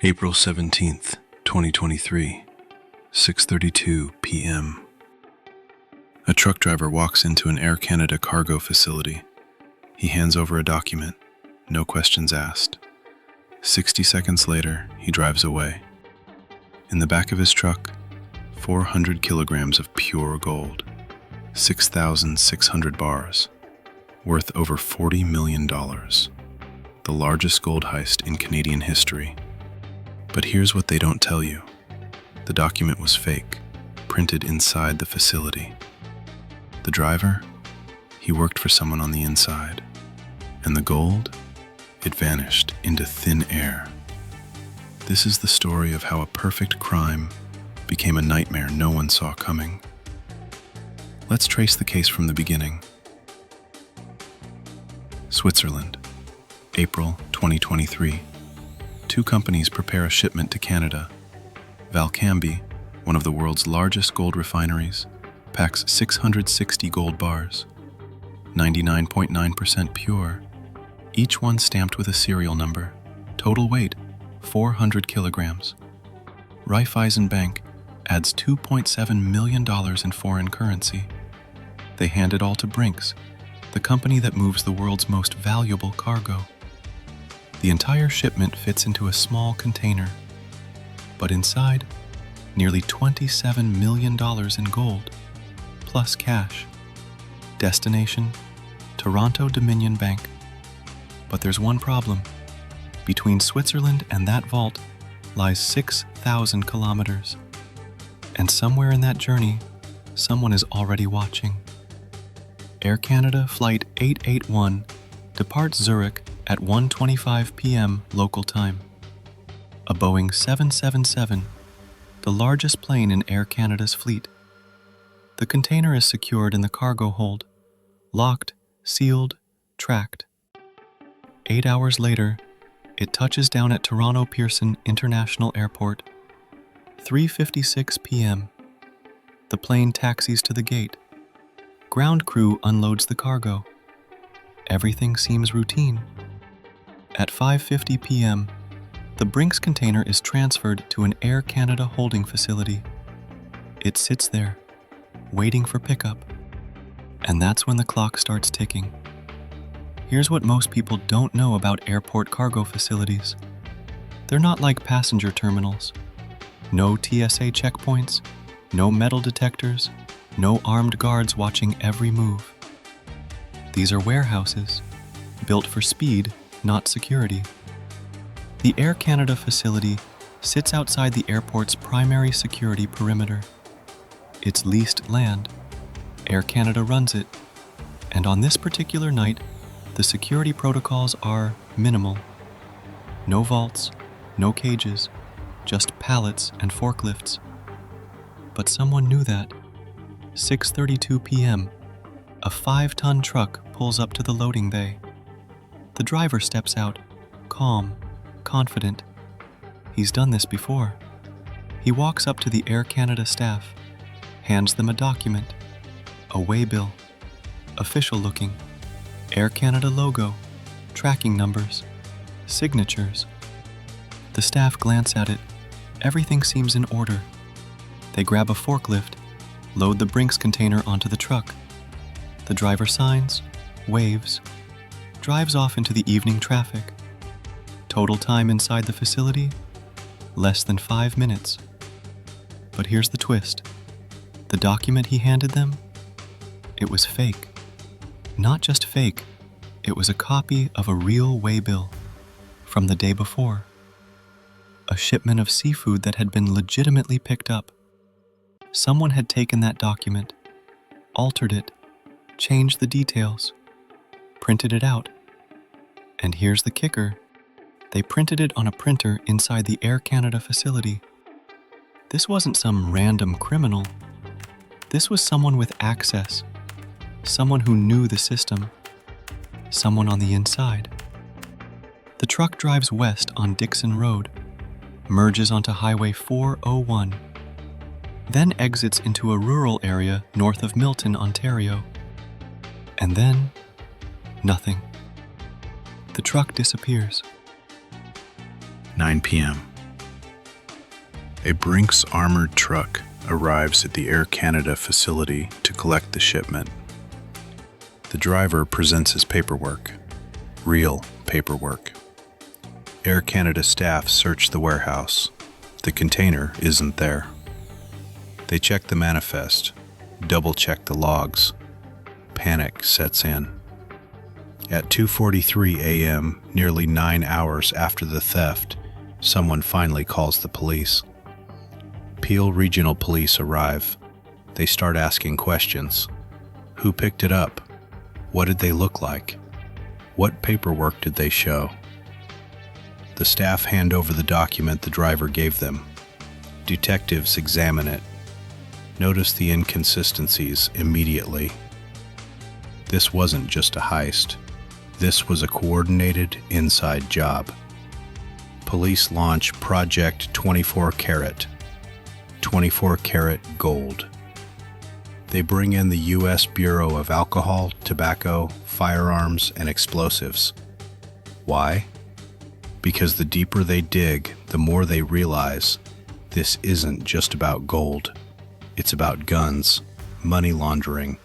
April 17th, 2023, 6:32 p.m. A truck driver walks into an Air Canada cargo facility. He hands over a document, no questions asked. 60 seconds later, he drives away. In the back of his truck, 400 kilograms of pure gold, 6,600 bars, worth over $40 million. The largest gold heist in Canadian history. But here's what they don't tell you. The document was fake, printed inside the facility. The driver, he worked for someone on the inside. And the gold, it vanished into thin air. This is the story of how a perfect crime became a nightmare no one saw coming. Let's trace the case from the beginning. Switzerland, April 2023. Two companies prepare a shipment to Canada. Valcambi, one of the world's largest gold refineries, packs 660 gold bars, 99.9% pure, each one stamped with a serial number. Total weight, 400 kilograms. Raiffeisen Bank adds $2.7 million in foreign currency. They hand it all to Brinks, the company that moves the world's most valuable cargo. The entire shipment fits into a small container, but inside, nearly $27 million in gold, plus cash. Destination, Toronto Dominion Bank. But there's one problem. Between Switzerland and that vault lies 6,000 kilometers. And somewhere in that journey, someone is already watching. Air Canada Flight 881 departs Zurich at 1:25 p.m. local time. A Boeing 777, the largest plane in Air Canada's fleet. The container is secured in the cargo hold, locked, sealed, tracked. 8 hours later, it touches down at Toronto Pearson International Airport. 3:56 p.m. The plane taxis to the gate. Ground crew unloads the cargo. Everything seems routine. At 5:50 p.m., the Brinks container is transferred to an Air Canada holding facility. It sits there, waiting for pickup. And that's when the clock starts ticking. Here's what most people don't know about airport cargo facilities. They're not like passenger terminals. No TSA checkpoints, no metal detectors, no armed guards watching every move. These are warehouses, built for speed, not security. The Air Canada facility sits outside the airport's primary security perimeter. It's leased land. Air Canada runs it. And on this particular night, the security protocols are minimal. No vaults, no cages, just pallets and forklifts. But someone knew that. 6:32 p.m., a 5-ton truck pulls up to the loading bay. The driver steps out, calm, confident. He's done this before. He walks up to the Air Canada staff, hands them a document, a waybill, official looking, Air Canada logo, tracking numbers, signatures. The staff glance at it. Everything seems in order. They grab a forklift, load the Brinks container onto the truck. The driver signs, waves, drives off into the evening traffic. Total time inside the facility, less than 5 minutes. But here's the twist. The document he handed them, it was fake. Not just fake, it was a copy of a real waybill from the day before. A shipment of seafood that had been legitimately picked up. Someone had taken that document, altered it, changed the details, printed it out. And here's the kicker. They printed it on a printer inside the Air Canada facility. This wasn't some random criminal. This was someone with access, someone who knew the system, someone on the inside. The truck drives west on Dixon Road, merges onto Highway 401, then exits into a rural area north of Milton, Ontario. And then, nothing. The truck disappears. 9 p.m., A Brinks armored truck arrives at the Air Canada facility to collect the shipment. The driver presents his paperwork. Real paperwork. Air Canada staff search the warehouse. The container isn't there. They check the manifest, double-check the logs. Panic sets in. At 2:43 a.m., nearly 9 hours after the theft, someone finally calls the police. Peel Regional Police arrive. They start asking questions. Who picked it up? What did they look like? What paperwork did they show? The staff hand over the document the driver gave them. Detectives examine it. Notice the inconsistencies immediately. This wasn't just a heist. This was a coordinated inside job. Police launch Project 24 Carat. 24 karat gold. They bring in the U.S. Bureau of Alcohol, Tobacco, Firearms, and Explosives. Why? Because the deeper they dig, the more they realize this isn't just about gold. It's about guns, money laundering,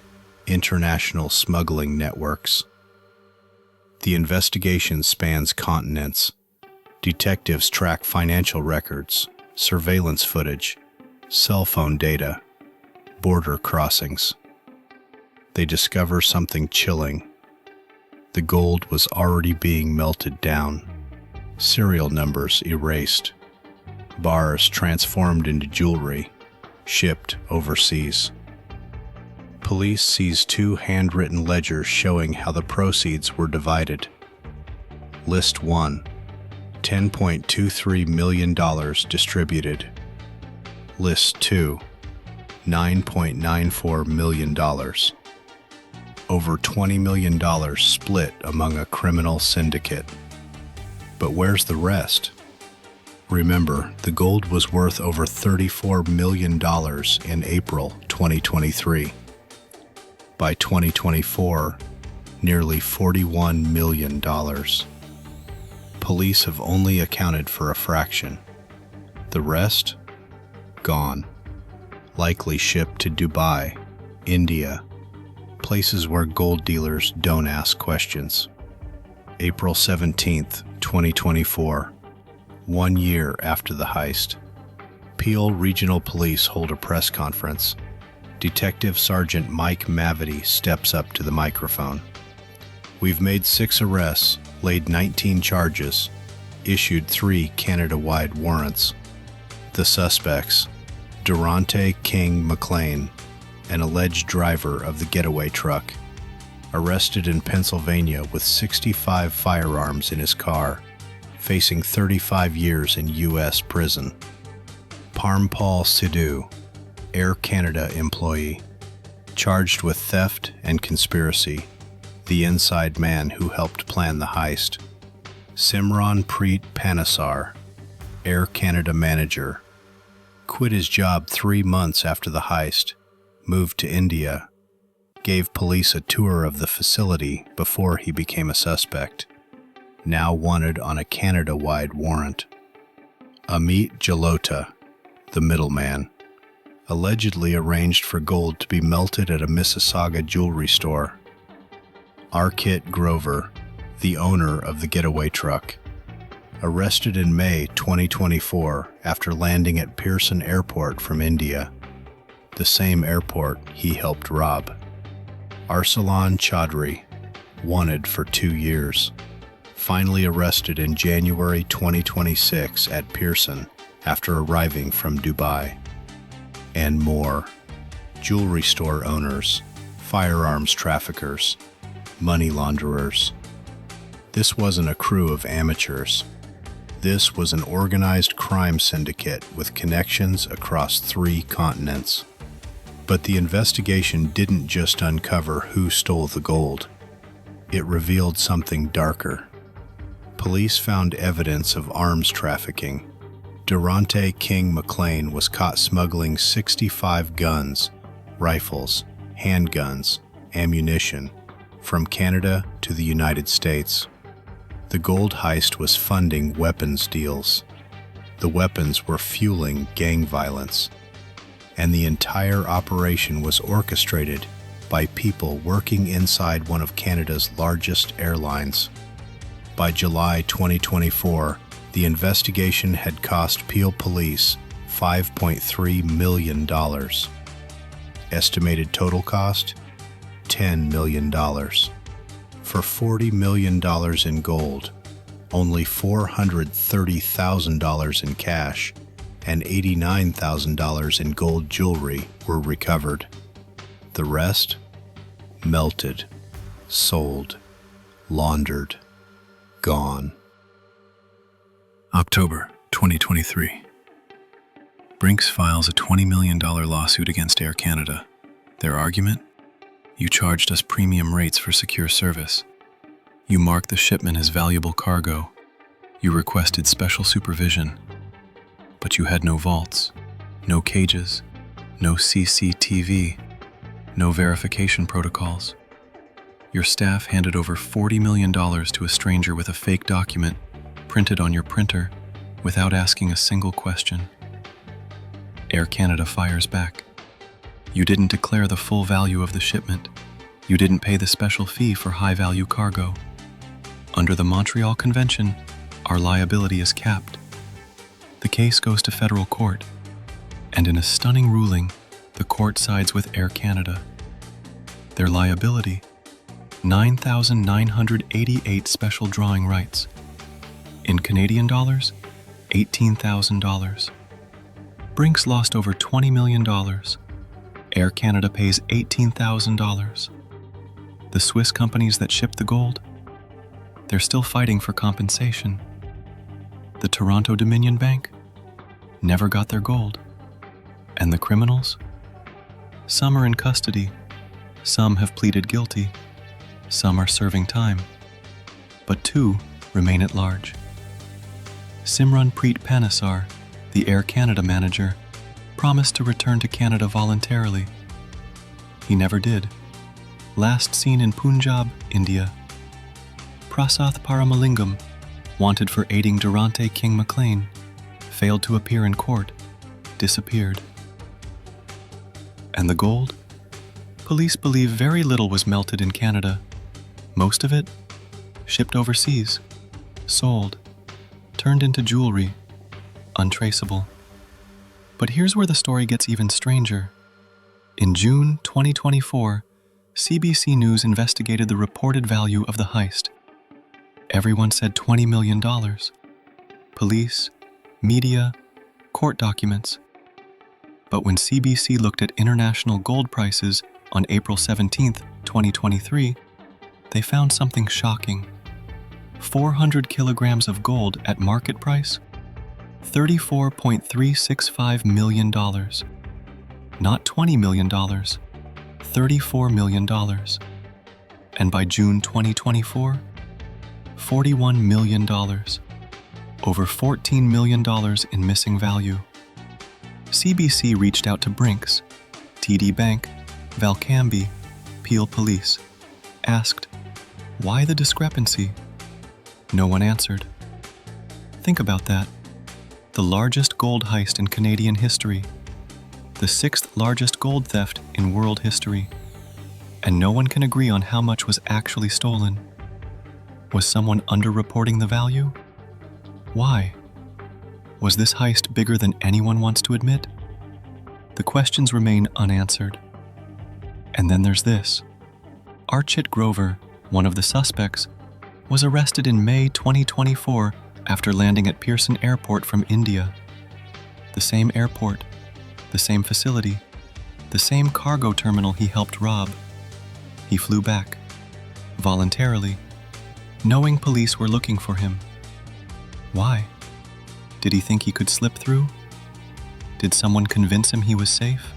international smuggling networks. The investigation spans continents. Detectives track financial records, surveillance footage, cell phone data, border crossings. They discover something chilling. The gold was already being melted down, serial numbers erased, bars transformed into jewelry, shipped overseas. Police seize 2 handwritten ledgers showing how the proceeds were divided. List 1, $10.23 million distributed. List 2, $9.94 million. Over $20 million split among a criminal syndicate. But where's the rest? Remember, the gold was worth over $34 million in April 2023. By 2024, nearly $41 million. Police have only accounted for a fraction. The rest? Gone. Likely shipped to Dubai, India, places where gold dealers don't ask questions. April 17th, 2024, 1 year after the heist. Peel Regional Police hold a press conference. Detective Sergeant Mike Mavity steps up to the microphone. We've made 6 arrests, laid 19 charges, issued 3 Canada-wide warrants. The suspects, Durante King McLean, an alleged driver of the getaway truck, arrested in Pennsylvania with 65 firearms in his car, facing 35 years in U.S. prison. Parmpal Sidhu, Air Canada employee, charged with theft and conspiracy, the inside man who helped plan the heist. Simran Preet Panesar, Air Canada manager, quit his job 3 months after the heist, moved to India, gave police a tour of the facility before he became a suspect, now wanted on a Canada-wide warrant. Amit Jalota, the middleman, allegedly arranged for gold to be melted at a Mississauga jewelry store. Arkit Grover, the owner of the getaway truck, arrested in May 2024 after landing at Pearson Airport from India, the same airport he helped rob. Arsalan Chaudhry, wanted for 2 years, finally arrested in January 2026 at Pearson after arriving from Dubai. And more. Jewelry store owners, firearms traffickers, money launderers. This wasn't a crew of amateurs. This was an organized crime syndicate with connections across 3 continents. But the investigation didn't just uncover who stole the gold. It revealed something darker. Police found evidence of arms trafficking. Durante King McLean was caught smuggling 65 guns, rifles, handguns, ammunition from Canada to the United States. The gold heist was funding weapons deals. The weapons were fueling gang violence, and the entire operation was orchestrated by people working inside one of Canada's largest airlines. By July 2024, the investigation had cost Peel Police $5.3 million. Estimated total cost? $10 million. For $40 million in gold, only $430,000 in cash and $89,000 in gold jewelry were recovered. The rest? Melted, sold, laundered, gone. October 2023. Brinks files a $20 million lawsuit against Air Canada. Their argument? You charged us premium rates for secure service. You marked the shipment as valuable cargo. You requested special supervision. But you had no vaults, no cages, no CCTV, no verification protocols. Your staff handed over $40 million to a stranger with a fake document printed on your printer without asking a single question. Air Canada fires back. You didn't declare the full value of the shipment. You didn't pay the special fee for high-value cargo. Under the Montreal Convention, our liability is capped. The case goes to federal court, and in a stunning ruling, the court sides with Air Canada. Their liability, 9,988 special drawing rights. In Canadian dollars, $18,000. Brinks lost over $20 million. Air Canada pays $18,000. The Swiss companies that shipped the gold, they're still fighting for compensation. The Toronto Dominion Bank never got their gold. And the criminals? Some are in custody. Some have pleaded guilty. Some are serving time. But 2 remain at large. Simranpreet Panesar, the Air Canada manager, promised to return to Canada voluntarily. He never did. Last seen in Punjab, India. Prasath Paramalingam, wanted for aiding Durante King McLean, failed to appear in court, disappeared. And the gold? Police believe very little was melted in Canada. Most of it, shipped overseas, sold, turned into jewelry, untraceable. But here's where the story gets even stranger. In June 2024, CBC News investigated the reported value of the heist. Everyone said $20 million. Police, media, court documents. But when CBC looked at international gold prices on April 17, 2023, they found something shocking. 400 kilograms of gold at market price? $34.365 million. Not $20 million, $34 million. And by June 2024, $41 million. Over $14 million in missing value. CBC reached out to Brinks, TD Bank, Valcambi, Peel Police, asked, why the discrepancy? No one answered. Think about that. The largest gold heist in Canadian history. The 6th largest gold theft in world history. And no one can agree on how much was actually stolen. Was someone underreporting the value? Why? Was this heist bigger than anyone wants to admit? The questions remain unanswered. And then there's this. Archit Grover, one of the suspects, was arrested in May 2024 after landing at Pearson Airport from India. The same airport, the same facility, the same cargo terminal he helped rob. He flew back, voluntarily, knowing police were looking for him. Why? Did he think he could slip through? Did someone convince him he was safe?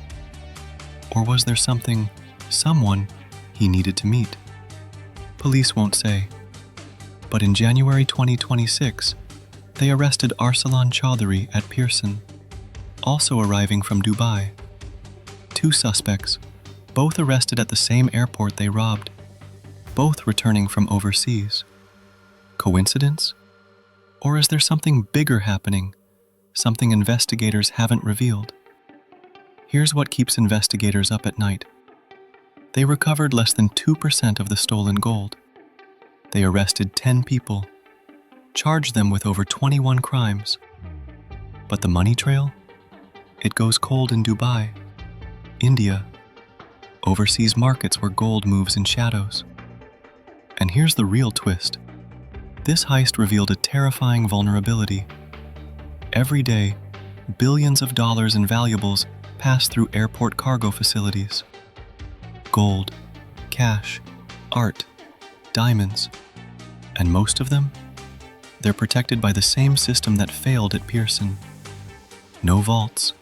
Or was there someone he needed to meet? Police won't say. But in January 2026, they arrested Arsalan Chaudhary at Pearson, also arriving from Dubai. 2 suspects, both arrested at the same airport they robbed, both returning from overseas. Coincidence? Or is there something bigger happening? something investigators haven't revealed. Here's what keeps investigators up at night. They recovered less than 2% of the stolen gold. They arrested 10 people, charged them with over 21 crimes. But the money trail? It goes cold in Dubai, India, overseas markets where gold moves in shadows. And here's the real twist. This heist revealed a terrifying vulnerability. Every day, billions of dollars in valuables pass through airport cargo facilities. Gold, cash, art, diamonds, and most of them, they're protected by the same system that failed at Pearson. No vaults,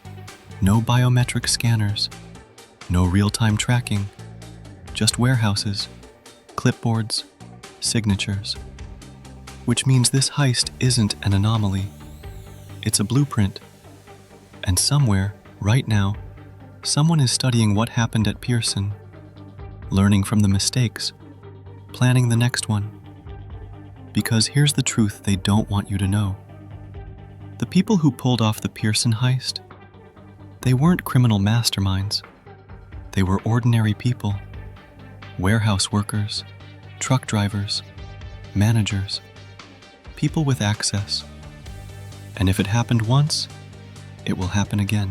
no biometric scanners, no real-time tracking, just warehouses, clipboards, signatures. Which means this heist isn't an anomaly. It's a blueprint. And somewhere, right now, someone is studying what happened at Pearson, learning from the mistakes, planning the next one. Because here's the truth they don't want you to know. The people who pulled off the Pearson heist, they weren't criminal masterminds. They were ordinary people, warehouse workers, truck drivers, managers, people with access. And if it happened once, it will happen again.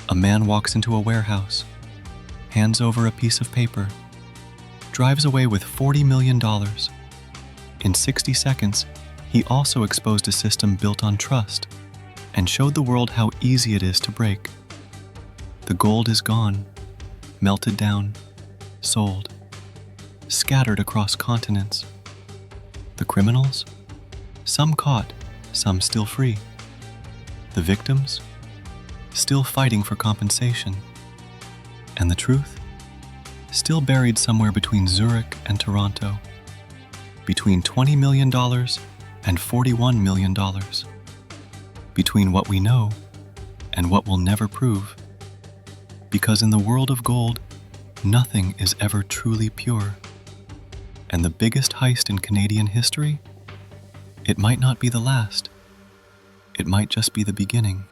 A man walks into a warehouse, hands over a piece of paper, drives away with $40 million. In 60 seconds, he also exposed a system built on trust and showed the world how easy it is to break. The gold is gone, melted down, sold, scattered across continents. The criminals? Some caught, some still free. The victims? Still fighting for compensation. And the truth? Still buried somewhere between Zurich and Toronto. Between $20 million and $41 million. Between what we know and what we'll never prove. Because in the world of gold, nothing is ever truly pure. And the biggest heist in Canadian history? It might not be the last. It might just be the beginning.